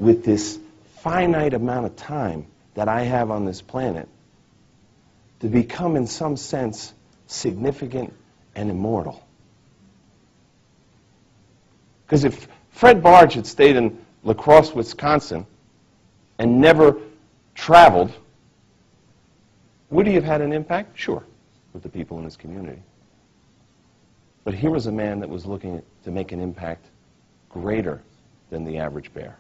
with this finite amount of time that I have on this planet to become, in some sense, significant and immortal. Because if Fred Barge had stayed in La Crosse, Wisconsin, and never traveled, would he have had an impact? Sure, with the people in his community. But here was a man that was looking to make an impact greater than the average bear.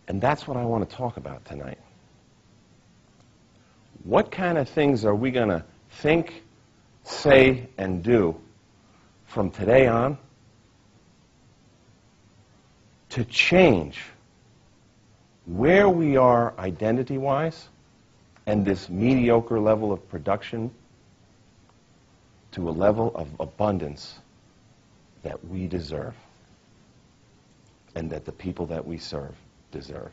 And that's what I want to talk about tonight. What kind of things are we going to think, say, and do from today on to change where we are identity-wise and this mediocre level of production to a level of abundance that we deserve and that the people that we serve deserve?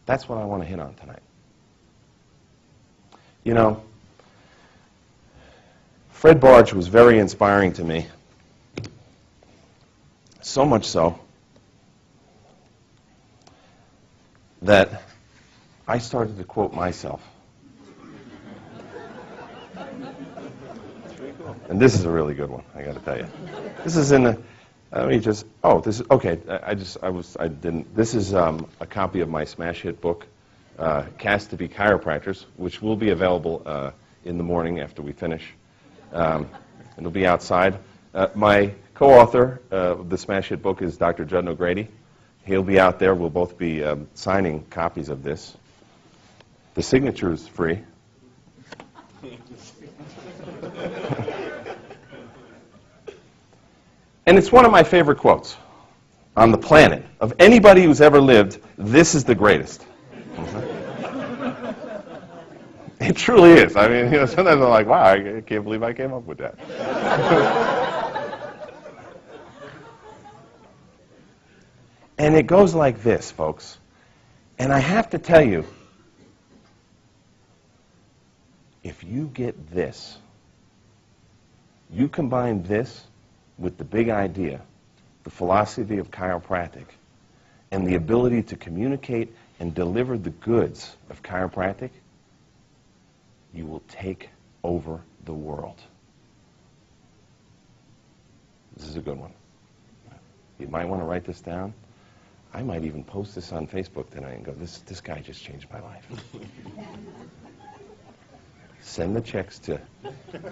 That's what I want to hit on tonight. You know, Fred Barge was very inspiring to me, so much so that I started to quote myself. And this is a really good one, I got to tell you. This is in the, let me just, oh, this is, okay, this is a copy of my smash hit book, Cast to be Chiropractors, which will be available in the morning after we finish. It'll be outside. My co-author of the smash hit book is Dr. Judd O'Grady. He'll be out there. We'll both be signing copies of this. The signature is free. And it's one of my favorite quotes on the planet. Of anybody who's ever lived, this is the greatest. It truly is. I mean, you know, sometimes I'm like, wow, I can't believe I came up with that. And it goes like this, folks. And I have to tell you, if you get this, you combine this with the big idea, the philosophy of chiropractic, and the ability to communicate and deliver the goods of chiropractic, you will take over the world. This is a good one. You might want to write this down. I might even post this on Facebook tonight and go, this guy just changed my life. Send the checks to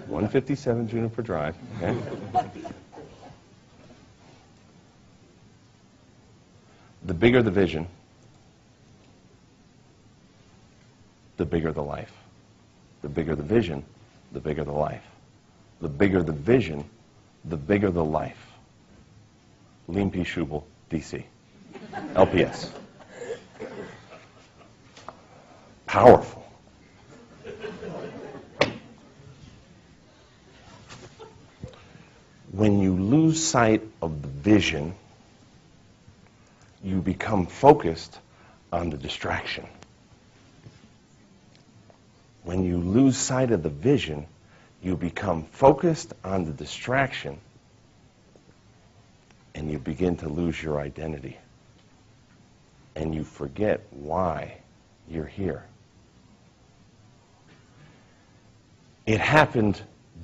157 Juniper Drive. Okay? The bigger the vision, the bigger the life. The bigger the vision, the bigger the life. The bigger the vision, the bigger the life. Liam P. Schubel, D.C. LPS. Powerful. When you lose sight of the vision, you become focused on the distraction. When you lose sight of the vision, you become focused on the distraction, and you begin to lose your identity. And you forget why you're here. It happened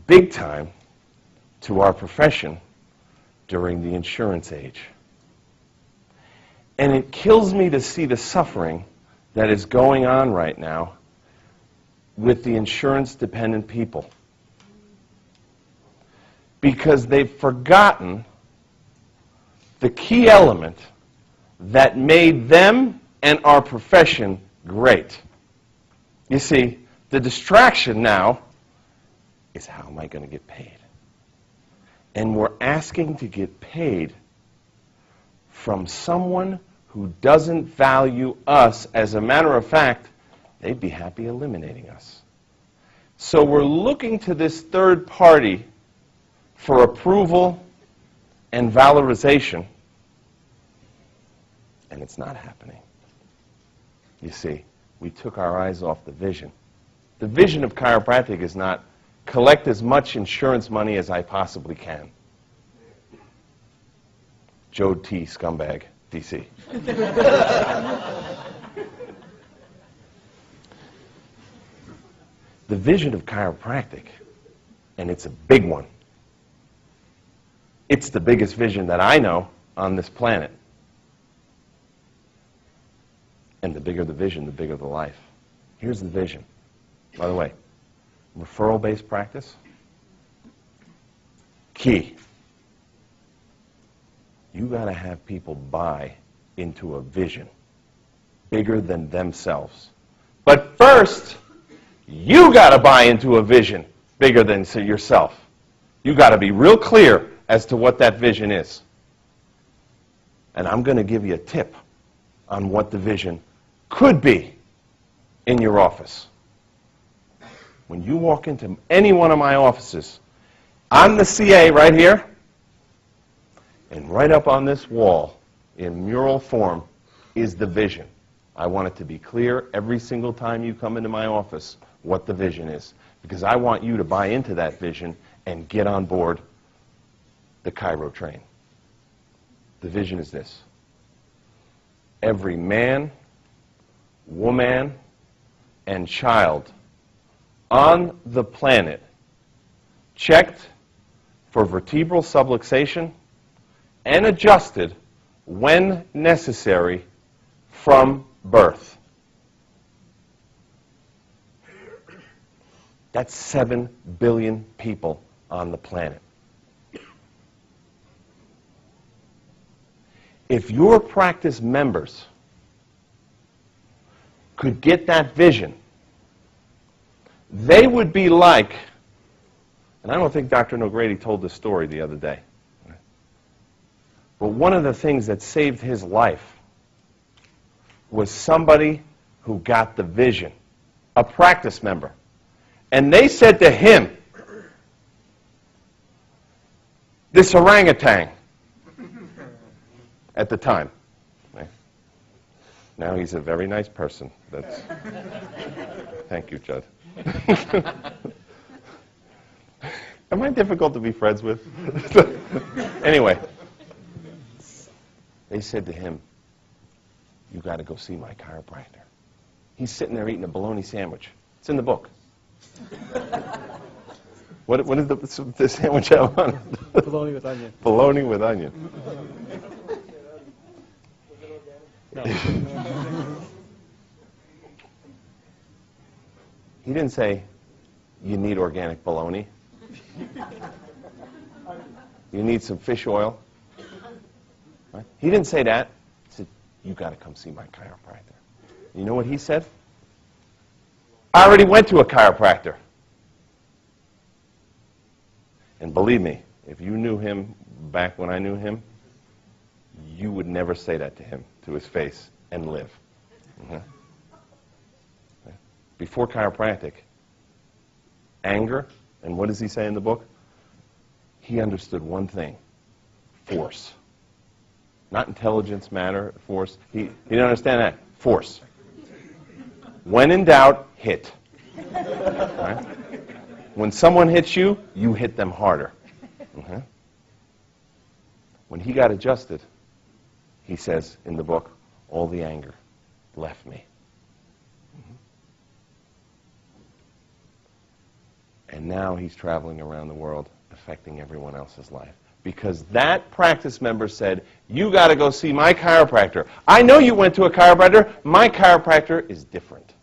big time to our profession during the insurance age. And it kills me to see the suffering that is going on right now with the insurance-dependent people, because they've forgotten the key element that made them and our profession great. You see, the distraction now is, how am I going to get paid? And we're asking to get paid from someone who doesn't value us. As a matter of fact, they'd be happy eliminating us. So we're looking to this third party for approval and valorization, and it's not happening. You see, we took our eyes off the vision. The vision of chiropractic is not collect as much insurance money as I possibly can. Joe T. Scumbag, D.C. The vision of chiropractic, and it's a big one. It's the biggest vision that I know on this planet. And the bigger the vision, the bigger the life. Here's the vision. By the way, referral-based practice, key. You got to have people buy into a vision bigger than themselves. But first, you got to buy into a vision bigger than yourself. You got to be real clear as to what that vision is. And I'm going to give you a tip on what the vision could be in your office. When you walk into any one of my offices, I'm the CA right here, and right up on this wall in mural form is the vision. I want it to be clear every single time you come into my office what the vision is, because I want you to buy into that vision and get on board the Chiro train. The vision is this: every man, woman, and child on the planet checked for vertebral subluxation and adjusted when necessary from birth. That's 7 billion people on the planet. If your practice members could get that vision, they would be like, and I don't think Dr. O'Grady told this story the other day, but one of the things that saved his life was somebody who got the vision, a practice member. And they said to him, this orangutan, at the time. Now he's a very nice person. That's thank you, Judd. Am I difficult to be friends with? Anyway, they said to him, you got to go see my chiropractor. He's sitting there eating a bologna sandwich. It's in the book. What did the sandwich have on it? Bologna with onion. Bologna with onion. No. He didn't say, you need organic bologna. You need some fish oil. Right? He didn't say that. He said, you got to come see my chiropractor. You know what he said? I already went to a chiropractor. And believe me, if you knew him back when I knew him, you would never say that to him, to his face, and live. Before chiropractic, anger, and what does he say in the book? He understood one thing: force. Not intelligence, matter, force. He didn't understand that. Force. When in doubt, hit. Right? When someone hits you, you hit them harder. When he got adjusted, he says in the book, all the anger left me. And now he's traveling around the world affecting everyone else's life. Because that practice member said, you got to go see my chiropractor. I know you went to a chiropractor. My chiropractor is different.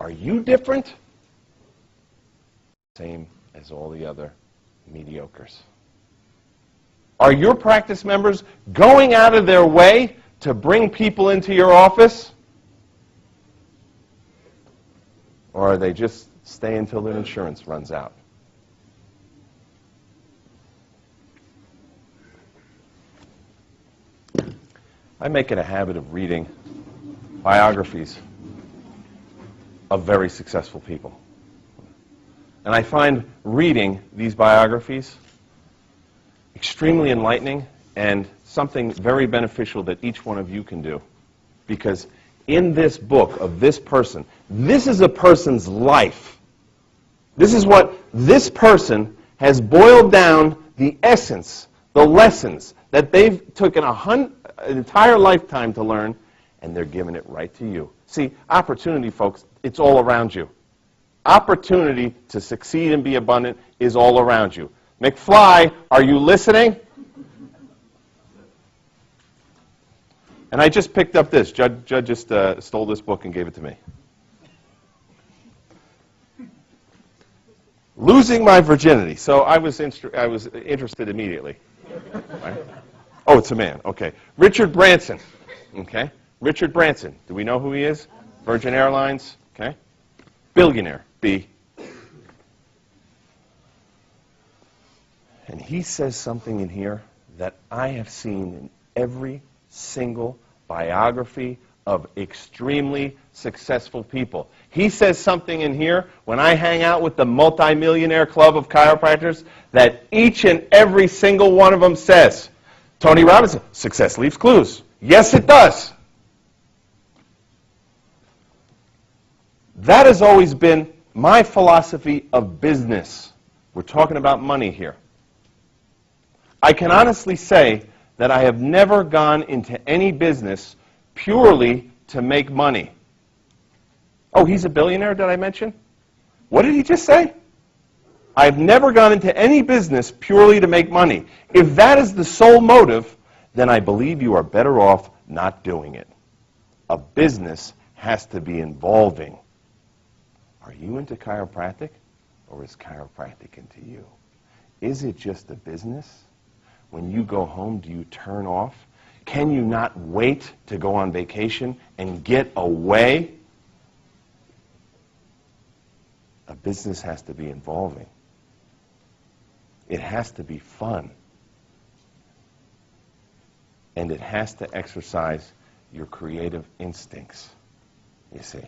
Are you different? Same as all the other mediocres. Are your practice members going out of their way to bring people into your office? Or are they just stay until their insurance runs out? I make it a habit of reading biographies of very successful people. And I find reading these biographies extremely enlightening and something very beneficial that each one of you can do. Because in this book of this person, this is a person's life. This is what this person has boiled down the essence the lessons that they've taken an entire lifetime to learn, and they're giving it right to you. See, opportunity, folks, it's all around you. Opportunity to succeed and be abundant is all around you. McFly, are you listening? And I just picked up this. Judd just stole this book and gave it to me. Losing My Virginity. So I was interested immediately. Right? Oh, it's a man. Okay. Richard Branson. Okay. Richard Branson. Do we know who he is? Virgin Airlines. Okay. Billionaire. B. And he says something in here that I have seen in every single biography of extremely successful people. He says something in here when I hang out with the multimillionaire club of chiropractors that each and every single one of them says. Tony Robbins, success leaves clues. Yes, it does. That has always been my philosophy of business. We're talking about money here. I can honestly say that I have never gone into any business purely to make money. Oh, he's a billionaire, did I mention? What did he just say? I've never gone into any business purely to make money. If that is the sole motive, then I believe you are better off not doing it. A business has to be involving. Are you into chiropractic, or is chiropractic into you? Is it just a business? When you go home, do you turn off? Can you not wait to go on vacation and get away? A business has to be involving. It has to be fun. And it has to exercise your creative instincts, you see.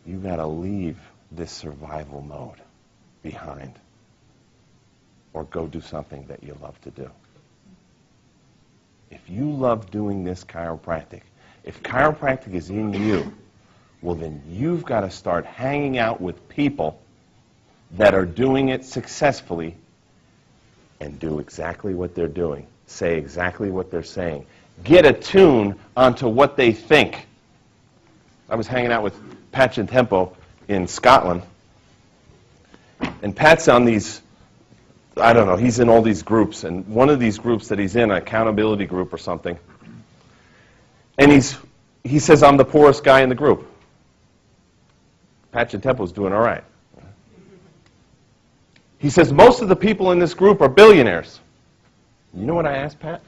You've got to leave this survival mode behind or go do something that you love to do. If you love doing this chiropractic, if chiropractic is in you, well then you've got to start hanging out with people that are doing it successfully and do exactly what they're doing. Say exactly what they're saying. Get a tune onto what they think. I was hanging out with Pat Tempo in Scotland, and Pat's on these, I don't know, he's in all these groups, and one of these groups that he's in, an accountability group or something, and he says, I'm the poorest guy in the group. Pat Tempo's doing all right. He says, most of the people in this group are billionaires. You know what I asked Pat?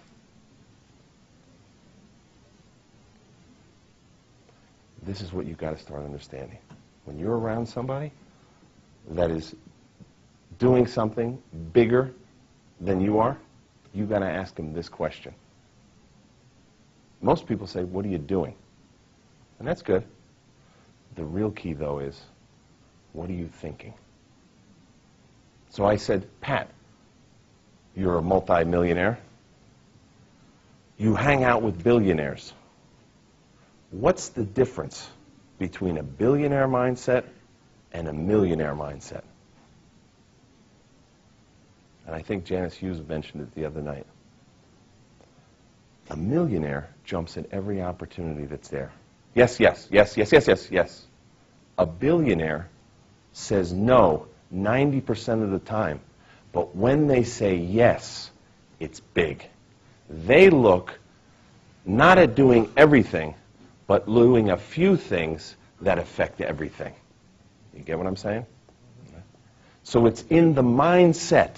This is what you've got to start understanding. When you're around somebody that is doing something bigger than you are, you've got to ask them this question. Most people say, what are you doing? And that's good. The real key, though, is, what are you thinking? So I said, Pat, you're a multimillionaire. You hang out with billionaires. What's the difference between a billionaire mindset and a millionaire mindset? And I think Janice Hughes mentioned it the other night. A millionaire jumps at every opportunity that's there. Yes, yes, yes, yes, yes, yes, yes. A billionaire says no 90% of the time. But when they say yes, it's big. They look not at doing everything, but doing a few things that affect everything. You get what I'm saying? So it's in the mindset